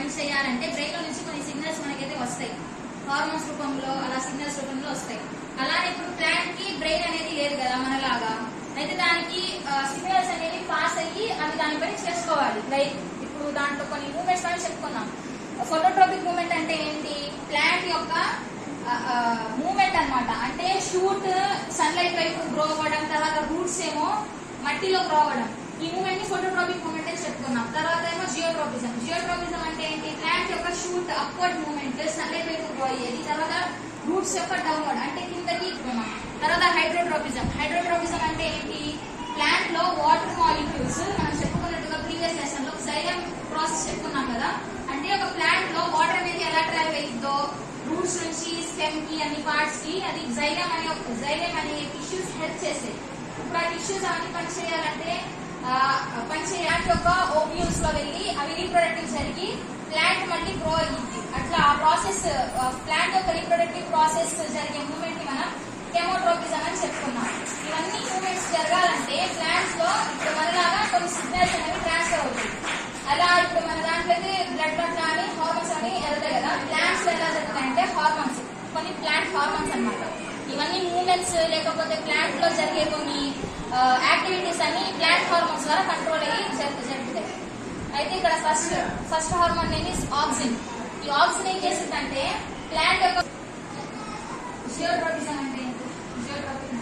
పని చేయాలంటే బ్రెయిన్ లో నుంచి కొన్ని సిగ్నల్స్ మనకైతే వస్తాయి, హార్మోన్స్ రూపంలో అలా సిగ్నల్స్ రూపంలో వస్తాయి. అలానే ఇప్పుడు ప్లాంట్ కి బ్రెయిన్ అనేది లేదు కదా మనలాగా, అయితే దానికి సిగ్నల్స్ అనేవి పాస్ అయ్యి అవి దాని పని చేసుకోవాలి. లైక్ ఇప్పుడు దాంట్లో కొన్ని మూమెంట్స్ అని చెప్పుకున్నాం. ఫోటోట్రోపిక్ మూమెంట్ అంటే ఏంటి? ప్లాంట్ యొక్క మూమెంట్ అన్నమాట. అంటే షూట్ సన్లైట్ వైపు గ్రో అవ్వడం, తర్వాత రూట్స్ ఏమో మట్టిలో గ్రో అవ్వడం, ఈ మూమెంట్ ని ఫోటోట్రోపిక్ మూమెంట్ అని చెప్పుకున్నాం. తర్వాత ఏమో జియోట్రోపిజం. జియోట్రోపిజం అంటే ఏంటి? ప్లాంట్ యొక్క షూట్ అప్వర్డ్ మూమెంట్ సన్లైట్ వైపు గ్రో అయ్యేది, తర్వాత రూట్స్ యొక్క డౌన్వర్డ్ అంటే కిందకి. తర్వాత హైడ్రోట్రోపిజం. హైడ్రోట్రోపిజం అంటే ఏంటి? ప్లాంట్ లో వాటర్ మాలిక్యూల్స్ మనం చెప్పుకున్నట్టుగా ప్రీవియస్ లెసన్ లో జైలం ప్రాసెస్ చెప్పుకున్నాం కదా, అంటే ఒక ప్లాంట్ లో వాటర్ అనేది ఎలా ట్రావెల్ అయ్యిందో రూట్స్ నుంచి స్టెమ్ కి అన్ని పార్ట్స్ కి అది జైలం అనే టిష్యూస్ హెల్ప్ చేస్తాయి. ఇప్పుడు ఆ టిష్యూస్ అవన్నీ పనిచేయాలంటే ప్లాంట్ యొక్క ఓవ్యూల్స్ లో వెళ్ళి అవి రీప్రొడక్టివ్ జరిగి ప్లాంట్ మళ్ళీ గ్రో అయ్యింది. అట్లా ఆ ప్రాసెస్ ప్లాంట్ యొక్క రీప్రొడక్టివ్ ప్రాసెస్ జరిగే మూమెంట్ ని మనం కెమోట్రోపిజం అని చెప్పుకున్నాం. ఇవన్నీ మూమెంట్స్ జరగాలంటే ప్లాంట్స్ లో ఇప్పుడు మనలాగా కొన్ని సిగ్నల్స్ అనేవి ట్రాన్స్ఫర్ అవుతాయి. అలా ఇప్పుడు మన దాంట్లో అయితే బ్లడ్ పట్ల అని హార్మోన్స్ అని వెళ్తాయి కదా, ప్లాంట్స్ లో ఎలా జరుగుతాయంటే హార్మోన్స్, కొన్ని ప్లాంట్ హార్మోన్స్ అన్నమాట. ఇవన్నీ మూమెంట్స్ లేకపోతే ప్లాంట్ లో జరిగే కొన్ని యాక్టివిటీస్ అన్ని ప్లాంట్ హార్మోన్స్ ద్వారా కంట్రోల్ అయ్యి జరుగుతాయి. అయితే ఇక్కడ first hormone name is auxin. ఈ ఆక్సిన్ ఏం చేస్తుందంటే ప్లాంట్ యొక్క జియోట్రోపిజం అంటే జియోట్రోపిజం